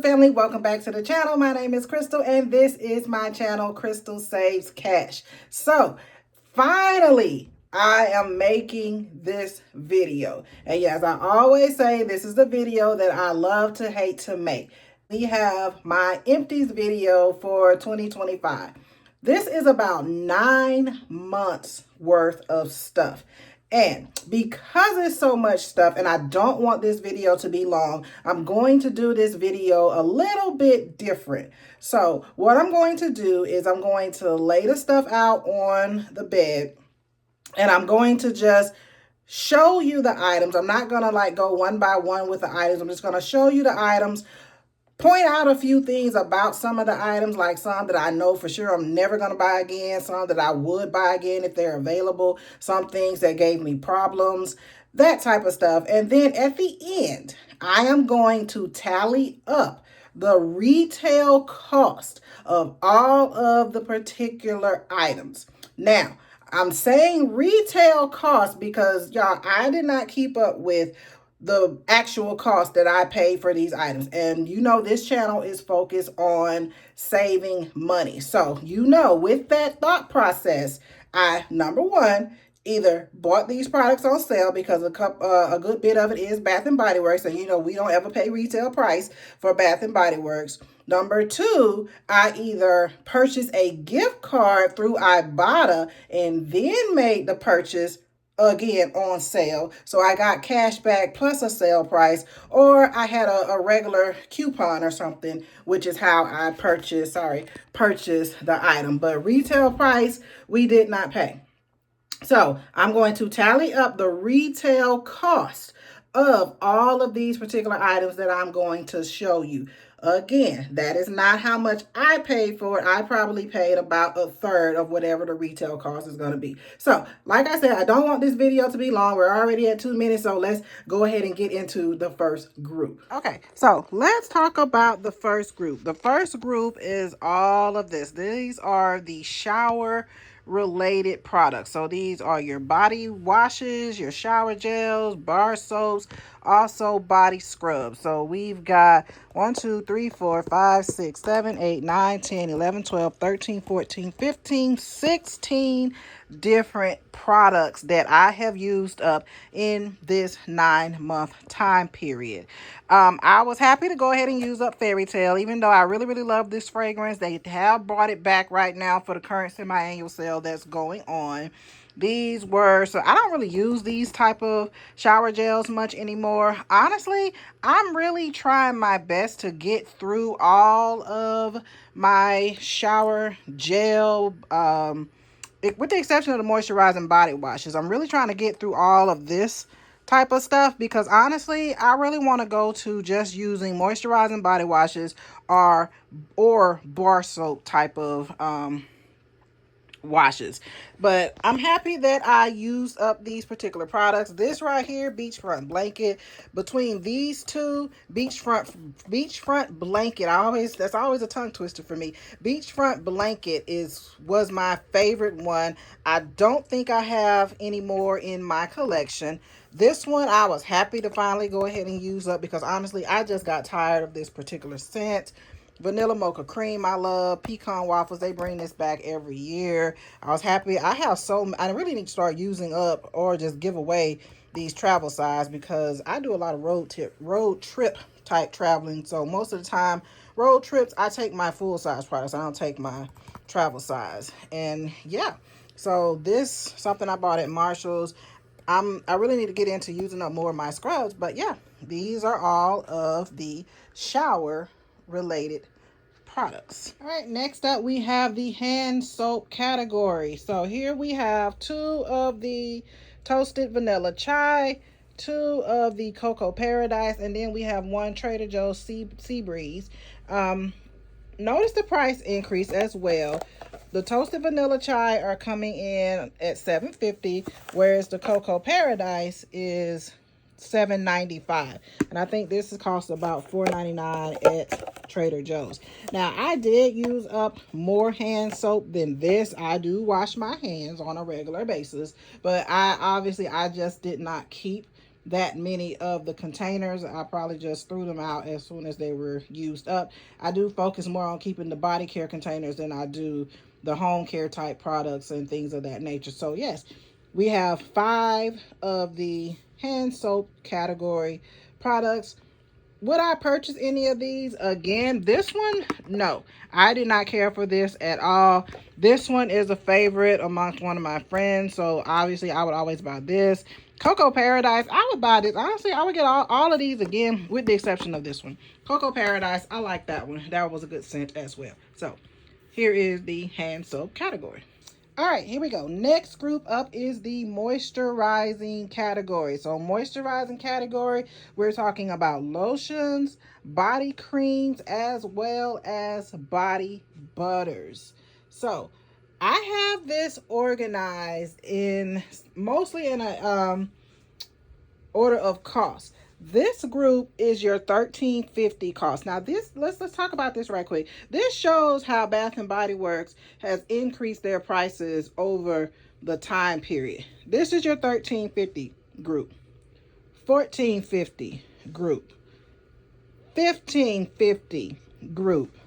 family, welcome back to the channel. My name is Crystal and this is my channel, Crystal Saves Cash. So finally, I am making this video. And yes, I always say this is the video that I love to hate to make. We have my empties video for 2025. This is about 9 months worth of stuff. And because there's so much stuff and I don't want this video to be long, I'm going to do this video a little bit different. So what I'm going to do is I'm going to lay the stuff out on the bed and I'm going to just show you the items. I'm not going to like go one by one with the items. I'm just going to show you the items. Point out a few things about some of the items, like some that I know for sure I'm never going to buy again, some that I would buy again if they're available, some things that gave me problems, that type of stuff. And then at the end, I am going to tally up the retail cost of all of the particular items. Now, I'm saying retail cost because, y'all, I did not keep up with the actual cost that I paid for these items. And you know, this channel is focused on saving money. So, you know, with that thought process, I, number one, either bought these products on sale because a good bit of it is Bath and Body Works. And you know, we don't ever pay retail price for Bath and Body Works. Number two, I either purchased a gift card through Ibotta and then made the purchase again on sale, so I got cash back plus a sale price, or I had a regular coupon or something, which is how I purchased the item. But retail price we did not pay. So I'm going to tally up the retail cost of all of these particular items that I'm going to show you. Again, that is not how much I paid for it. I probably paid about a third of whatever the retail cost is going to be. So, like I said, I don't want this video to be long. We're already at 2 minutes, so let's go ahead and get into the first group. Okay, so let's talk about the first group. The first group is all of this. These are the shower related products. So these are your body washes, your shower gels, bar soaps, also body scrubs. So we've got 1, 2, 3, 4, 5, 6, 7, 8, 9, 10, 11, 12, 13, 14, 15, 16 different products that I have used up in this 9-month time period. I was happy to go ahead and use up Fairy Tale, even though I really love this fragrance. They have brought it back right now for the current semi-annual sale that's going on. These were, so I don't really use these type of shower gels much anymore. Honestly, I'm really trying my best to get through all of my shower gel, with the exception of the moisturizing body washes. I'm really trying to get through all of this type of stuff because honestly, I really want to go to just using moisturizing body washes or bar soap type of washes. But I'm happy that I used up these particular products. This right here, beachfront blanket. Between these two, beachfront blanket, that's always a tongue twister for me. Beachfront blanket was my favorite one. I don't think I have any more in my collection. This one I was happy to finally go ahead and use up because honestly, I just got tired of this particular scent. Vanilla mocha cream, I love. Pecan waffles, they bring this back every year. I was happy. I really need to start using up or just give away these travel size because I do a lot of road trip type traveling. So most of the time, road trips, I take my full size products. I don't take my travel size. And yeah, so this something I bought at Marshall's. I really need to get into using up more of my scrubs. But yeah, these are all of the shower related products. All right, next up we have the hand soap category. So here we have 2 of the toasted vanilla chai, 2 of the cocoa paradise, and then we have 1 Trader Joe's sea breeze. Notice the price increase as well. The toasted vanilla chai are coming in at $7.50, whereas the cocoa paradise is $7.95, and I think this costs about $4.99 at Trader Joe's. Now, I did use up more hand soap than this. I do wash my hands on a regular basis, but I just did not keep that many of the containers. I probably just threw them out as soon as they were used up. I do focus more on keeping the body care containers than I do the home care type products and things of that nature. So yes, we have 5 of the hand soap category products. Would I purchase any of these again? This one, no. I did not care for this at all. This one is a favorite amongst one of my friends, so obviously I would always buy this. Cocoa Paradise, I would buy this. Honestly, I would get all of these again, with the exception of this one. Cocoa Paradise, I like that one. That was a good scent as well. So here is the hand soap category. All right, here we go. Next group up is the moisturizing category. So moisturizing category, we're talking about lotions, body creams, as well as body butters. So I have this organized in mostly in a order of cost. This group is your $13.50 cost. Now this, let's talk about this right quick. This shows how Bath and Body Works has increased their prices over the time period. This is your $13.50 group, $14.50 group, $15.50 group,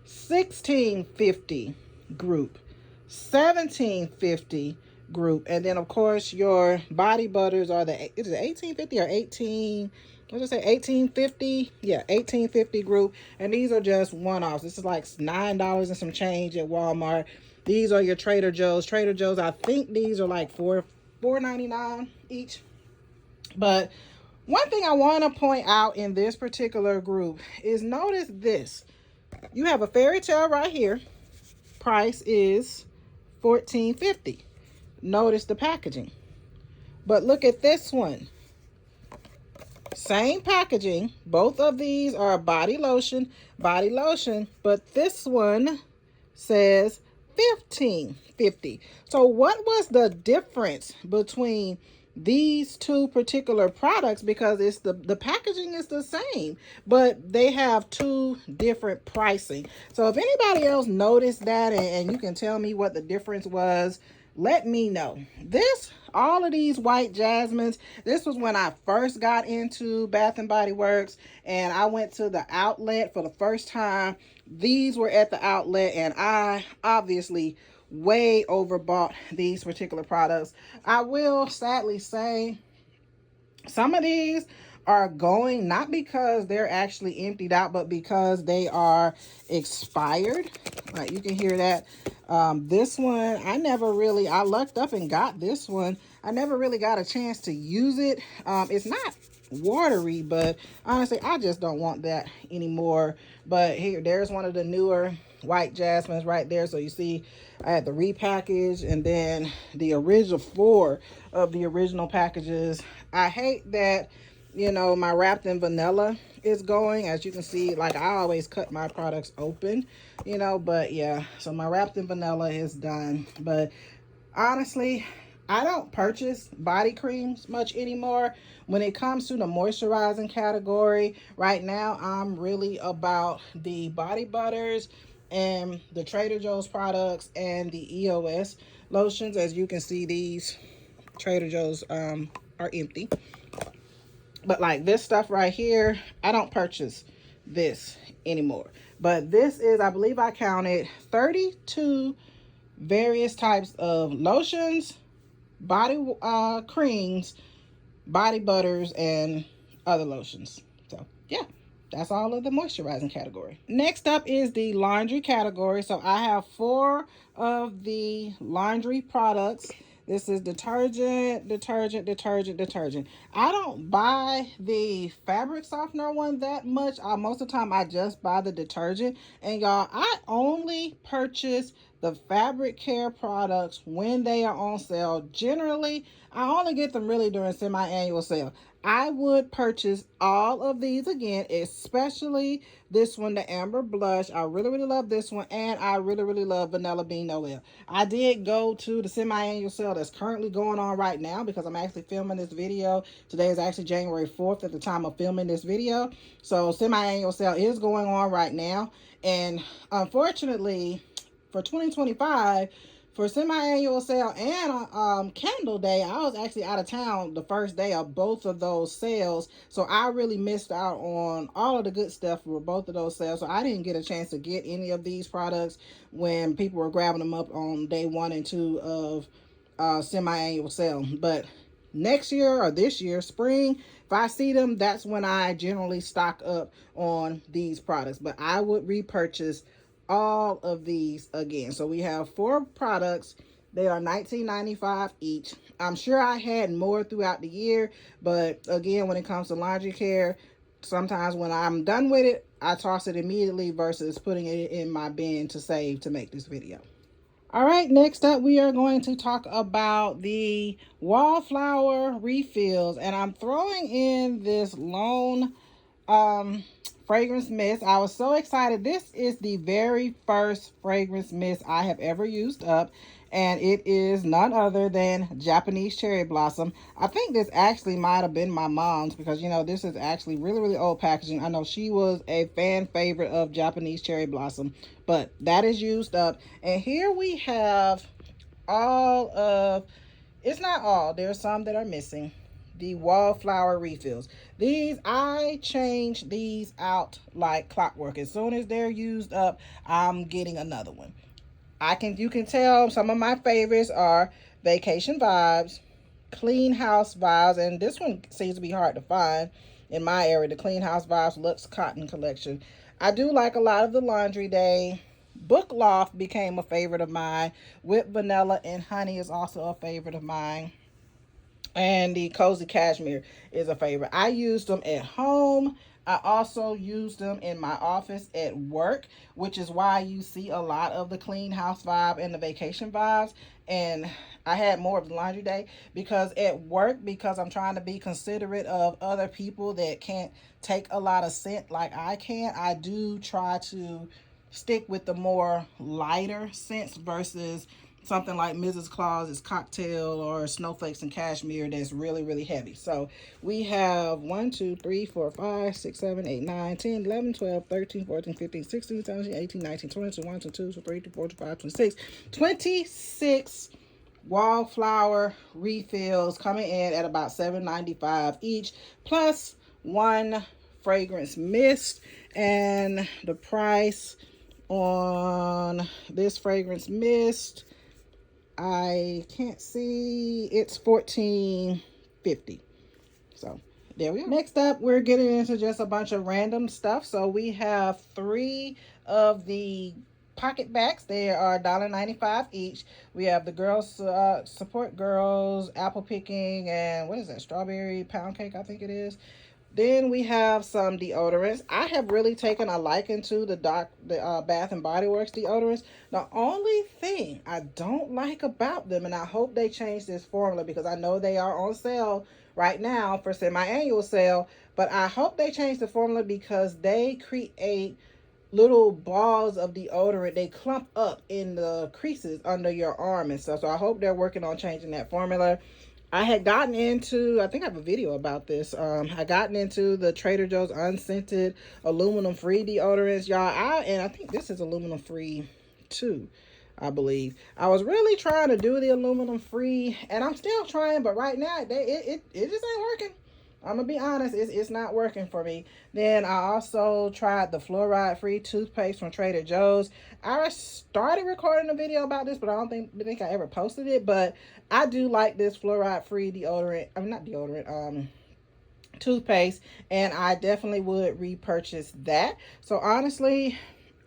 $16.50 group, $17.50 group, and then of course your body butters are the, is it $18.50 or 18, what did I say, $18.50? Yeah, $18.50 group, and these are just one-offs. This is like $9 and some change at Walmart. These are your Trader Joe's. Trader Joe's, I think these are like $4.99 each. But one thing I want to point out in this particular group is, notice this. You have a fairy tale right here. Price is $14.50. Notice the packaging. But look at this one. Same packaging. Both of these are body lotion, but this one says $15.50. So what was the difference between these two particular products? Because it's the packaging is the same, but they have two different pricing. So if anybody else noticed that, and you can tell me what the difference was, let me know. All of these white jasmines, this was when I first got into Bath and Body Works, and I went to the outlet for the first time. These were at the outlet, and I obviously way overbought these particular products. I will sadly say some of these are going, not because they're actually emptied out, but because they are expired. Like you can hear that. This one, I lucked up and got this one. I never really got a chance to use it. It's not watery, but honestly, I just don't want that anymore. But there's one of the newer white jasmines right there. So you see, I had the repackage, and then the original 4 of the original packages. I hate that, my wrapped in vanilla is going. As you can see, like I always cut my products open, but yeah, so my wrapped in vanilla is done. But honestly, I don't purchase body creams much anymore. When it comes to the moisturizing category, right now I'm really about the body butters and the Trader Joe's products and the EOS lotions. As you can see, these Trader Joe's are empty. But like this stuff right here, I don't purchase this anymore. But this is, I believe I counted 32 various types of lotions, body creams, body butters, and other lotions. So yeah, that's all of the moisturizing category. Next up is the laundry category. So I have 4 of the laundry products. This is detergent. I don't buy the fabric softener one that much. Most of the time I just buy the detergent. And y'all, I only purchase the fabric care products when they are on sale. Generally, I only get them really during semi-annual sale. I would purchase all of these again, especially this one, the Amber Blush. I really love this one, and I really love Vanilla Bean Oil. I did go to the semi-annual sale that's currently going on right now, because I'm actually filming this video. Today is actually January 4th at the time of filming this video. So semi-annual sale is going on right now, and unfortunately for 2025, For semi-annual sale and candle day, I was actually out of town the first day of both of those sales, so I really missed out on all of the good stuff for both of those sales. So I didn't get a chance to get any of these products when people were grabbing them up on day 1 and 2 of semi-annual sale. But next year or this year, spring, if I see them, that's when I generally stock up on these products. But I would repurchase all of these again. So we have 4 products. They are $19.95 each. I'm sure I had more throughout the year, but again, when it comes to laundry care, sometimes when I'm done with it, I toss it immediately versus putting it in my bin to save to make this video. All right, next up we are going to talk about the wallflower refills, and I'm throwing in this Lone fragrance mist. I was so excited. This is the very first fragrance mist I have ever used up, and it is none other than Japanese cherry blossom. I think this actually might have been my mom's, because you know this is actually really old packaging. I know she was a fan favorite of Japanese cherry blossom, but that is used up. And here we have all of, it's not all, there's some that are missing, the wallflower refills. These, I change these out like clockwork. As soon as they're used up, I'm getting another one. You can tell some of my favorites are Vacation Vibes, Clean House Vibes, and this one seems to be hard to find in my area, the Clean House Vibes Luxe Cotton Collection. I do like a lot of the Laundry Day. Book Loft became a favorite of mine. Whipped Vanilla and Honey is also a favorite of mine. And the Cozy Cashmere is a favorite. I use them at home. I also use them in my office at work, which is why you see a lot of the Clean House Vibe and the Vacation Vibes. And I had more of the Laundry Day because at work, because I'm trying to be considerate of other people that can't take a lot of scent like I can, I do try to stick with the more lighter scents versus something like Mrs. Claus's Cocktail or Snowflakes and Cashmere that's really heavy. So we have 1, 2, 3, 4, 5, 6, 7, 8, 9, 10, 11, 12, 13, 14, 15, 16, 17, 18, 19, 20, 21, 22, 23, 24, 25, 26, 26 wallflower refills coming in at about $7.95 each, plus 1 fragrance mist. And the price on this fragrance mist, I can't see, it's $14.50. So there we are. Next up, we're getting into just a bunch of random stuff. So we have 3 of the pocket backs. They are $1.95 each. We have the Girls Support Girls apple picking, and what is that, strawberry pound cake, I think it is. Then we have some deodorants. I have really taken a liking to the Bath and Body Works deodorants. The only thing I don't like about them, and I hope they change this formula because I know they are on sale right now for semi-annual sale, but I hope they change the formula because they create little balls of deodorant. They clump up in the creases under your arm and stuff. So I hope they're working on changing that formula. I had gotten into, I think I have a video about this. I gotten into the Trader Joe's unscented aluminum free deodorants, y'all. And I think this is aluminum free too, I believe. I was really trying to do the aluminum free, and I'm still trying, but right now it just ain't working. I'm gonna be honest, it's not working for me. Then I also tried the fluoride free toothpaste from Trader Joe's. I started recording a video about this, but I don't think I ever posted it. But I do like this fluoride free deodorant. I mean, not deodorant, toothpaste, and I definitely would repurchase that. So honestly,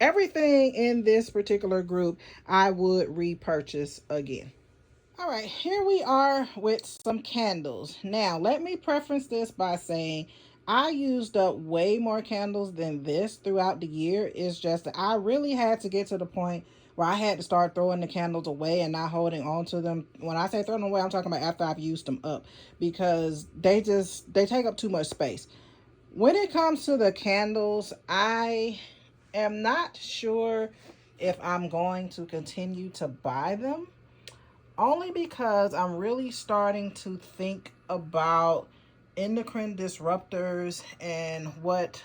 everything in this particular group I would repurchase again. All right, here we are with some candles. Now, let me preface this by saying I used up way more candles than this throughout the year. It's just that I really had to get to the point where I had to start throwing the candles away and not holding on to them. When I say throwing them away, I'm talking about after I've used them up, because they take up too much space. When it comes to the candles, I am not sure if I'm going to continue to buy them. Only because I'm really starting to think about endocrine disruptors and what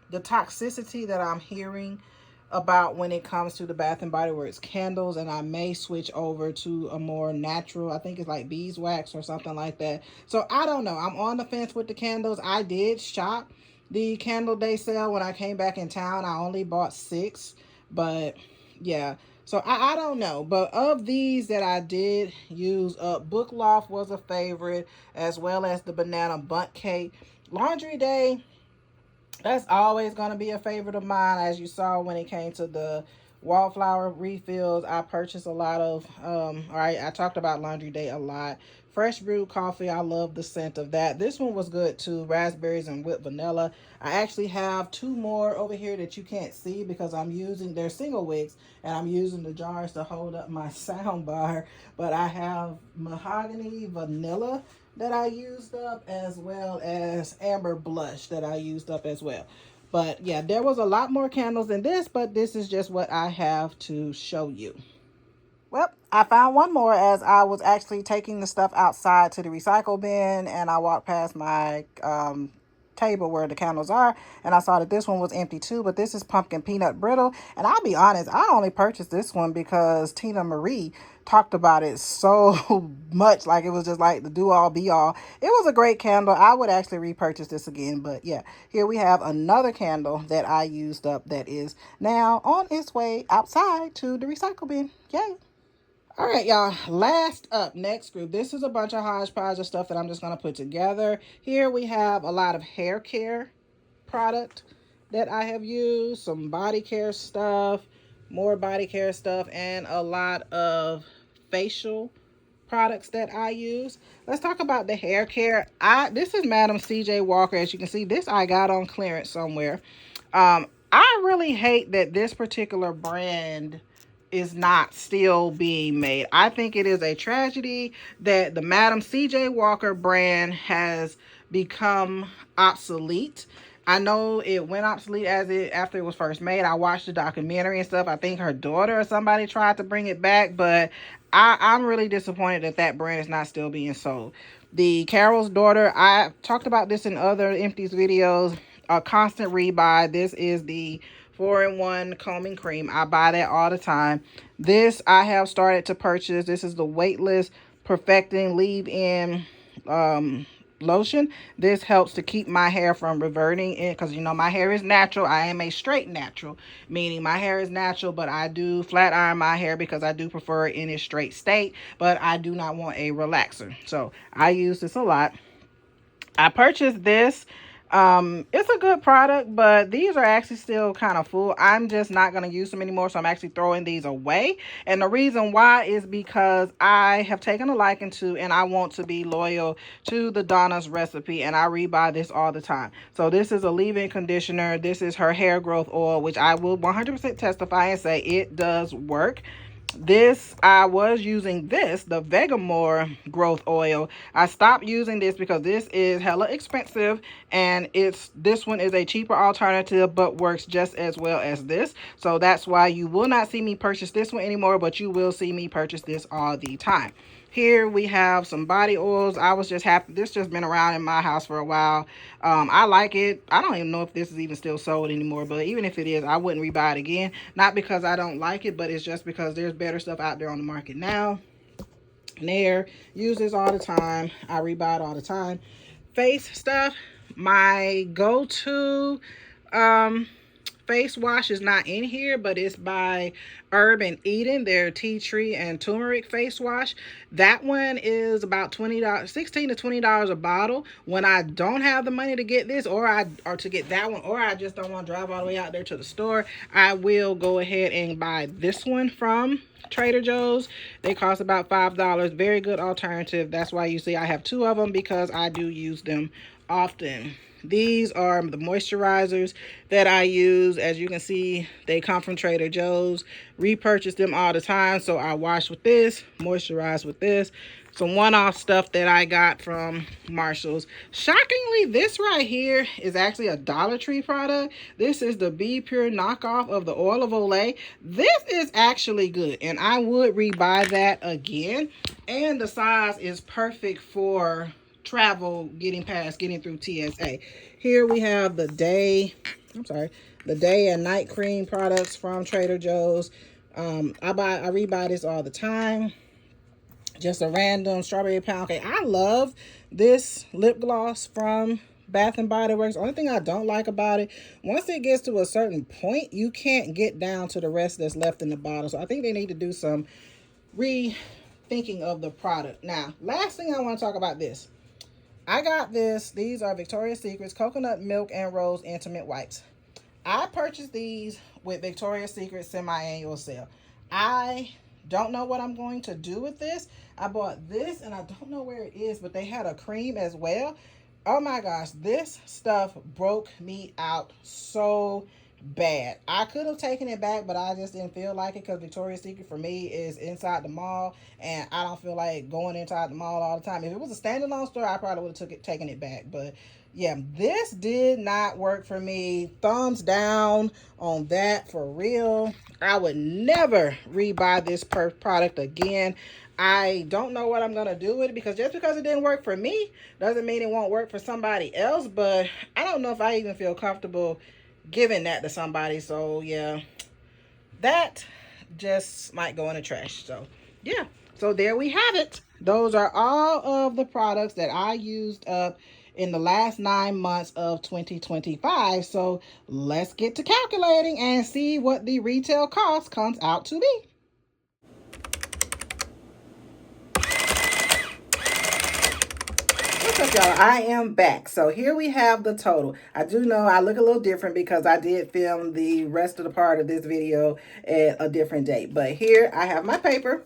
the toxicity that I'm hearing about when it comes to the Bath and Body Works candles, and I may switch over to a more natural, I think it's like beeswax or something like that. So I don't know. I'm on the fence with the candles. I did shop the candle day sale when I came back in town. I only bought 6, but yeah. So I don't know. But of these that I did use up, Book Loft was a favorite, as well as the banana bundt cake. Laundry Day, that's always going to be a favorite of mine. As you saw when it came to the wallflower refills, I purchased a lot of, I talked about Laundry Day a lot. Fresh brewed coffee, I love the scent of that. This one was good too, raspberries and whipped vanilla. I actually have 2 more over here that you can't see because I'm using, they're single wicks, and I'm using the jars to hold up my sound bar. But I have mahogany vanilla that I used up, as well as amber blush that I used up as well. But yeah, there was a lot more candles than this, but this is just what I have to show you. Well, I found one more as I was actually taking the stuff outside to the recycle bin, and I walked past my table where the candles are, and I saw that this one was empty too. But this is pumpkin peanut brittle, and I'll be honest, I only purchased this one because Tina Marie talked about it so much, like it was just like the do all be all. It was a great candle. I would actually repurchase this again. But yeah, here we have another candle that I used up that is now on its way outside to the recycle bin. Yay. All right, y'all. Last up, next group. This is a bunch of hodgepodge of stuff that I'm just going to put together. Here we have a lot of hair care product that I have used, some body care stuff, more body care stuff, and a lot of facial products that I use. Let's talk about the hair care. This is Madam CJ Walker. As you can see, this I got on clearance somewhere. I really hate that this particular brand is not still being made. I think it is a tragedy that the Madam CJ Walker brand has become obsolete. I know it went obsolete after it was first made. I watched the documentary and stuff. I think her daughter or somebody tried to bring it back, but I'm really disappointed that that brand is not still being sold. The Carol's Daughter, I talked about this in other Empties videos. A constant rebuy. This is the 4-in-1 combing cream. I buy that all the time. This I have started to purchase. This is the Weightless Perfecting Leave-In lotion. This helps to keep my hair from reverting in, because you know my hair is natural. I am a straight natural, meaning my hair is natural, but I do flat iron my hair because I do prefer it in its straight state, but I do not want a relaxer. So I use this a lot. I purchased this. It's a good product, but these are actually still kind of full. I'm just not going to use them anymore, so I'm actually throwing these away. And the reason why is because I have taken a liking to, and I want to be loyal to the Donna's Recipe, and I rebuy this all the time. So this is a leave-in conditioner. This is her hair growth oil, which I will 100% testify and say it does work. This, I was using this, the Vegamore growth oil. I stopped using this because this is hella expensive, and this one is a cheaper alternative but works just as well as this. So that's why you will not see me purchase this one anymore, but you will see me purchase this all the time. Here we have some body oils. I was just happy. This just been around in my house for a while. I like it. I don't even know if this is even still sold anymore, but even if it is, I wouldn't rebuy it again. Not because I don't like it, but it's just because there's better stuff out there on the market now. Nair, use this all the time. I rebuy it all the time. Face stuff. My go-to face wash is not in here, but it's by Herb and Eden, their tea tree and turmeric face wash. That one is about $20, $16 to $20 a bottle. When I don't have the money to get this, or to get that one, or I just don't want to drive all the way out there to the store, I will go ahead and buy this one from Trader Joe's. They cost about $5. Very good alternative. That's why you see I have 2 of them, because I do use them often. These are the moisturizers that I use. As you can see, they come from Trader Joe's. Repurchase them all the time. So I wash with this, moisturize with this. Some one-off stuff that I got from Marshall's. Shockingly, this right here is actually a Dollar Tree product. This is the Be Pure knockoff of the Oil of Olay. This is actually good, and I would rebuy that again. And the size is perfect for travel, getting through TSA. Here we have the the day and night cream products from Trader Joe's. I rebuy this all the time. Just a random strawberry pound cake. I love this lip gloss from Bath and Body Works. Only thing I don't like about it, once it gets to a certain point, you can't get down to the rest that's left in the bottle. So I think they need to do some rethinking of the product. Now, last thing I want to talk about this. I got this. These are Victoria's Secret's Coconut Milk and Rose Intimate Wipes. I purchased these with Victoria's Secret semi-annual sale. I don't know what I'm going to do with this. I bought this and I don't know where it is, but they had a cream as well. Oh my gosh, this stuff broke me out so bad. I could have taken it back, but I just didn't feel like it because Victoria's Secret for me is inside the mall, and I don't feel like going inside the mall all the time. If it was a standalone store, I probably would have taken it back. But yeah, this did not work for me. Thumbs down on that for real. I would never rebuy this product again. I don't know what I'm going to do with it, because just because it didn't work for me doesn't mean it won't work for somebody else. But I don't know if I even feel comfortable giving that to somebody. So yeah, that just might go in the trash. So yeah, so there we have it. Those are all of the products that I used up in the last 9 months of 2025. So let's get to calculating and see what the retail cost comes out to be. What's up, y'all? I am back. So here we have the total. I do know I look a little different because I did film the rest of the part of this video at a different date. But here I have my paper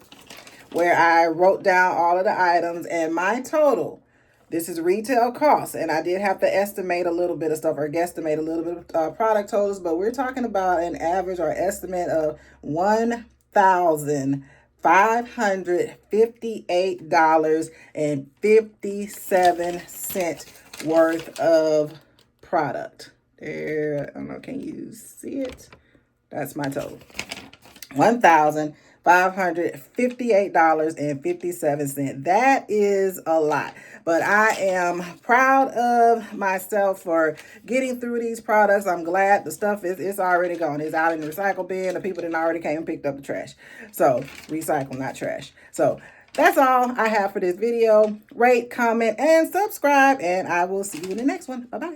where I wrote down all of the items and my total. This is retail costs, and I did have to estimate a little bit of stuff, or guesstimate a little bit of product totals, but we're talking about an average or estimate of $1,558.57 worth of product. There, I don't know, can you see it? That's my total. $1,558.57. That is a lot. But I am proud of myself for getting through these products. I'm glad the stuff is already gone. It's out in the recycle bin. The people that already came and picked up the trash. So recycle, not trash. So that's all I have for this video. Rate, comment, and subscribe. And I will see you in the next one. Bye-bye.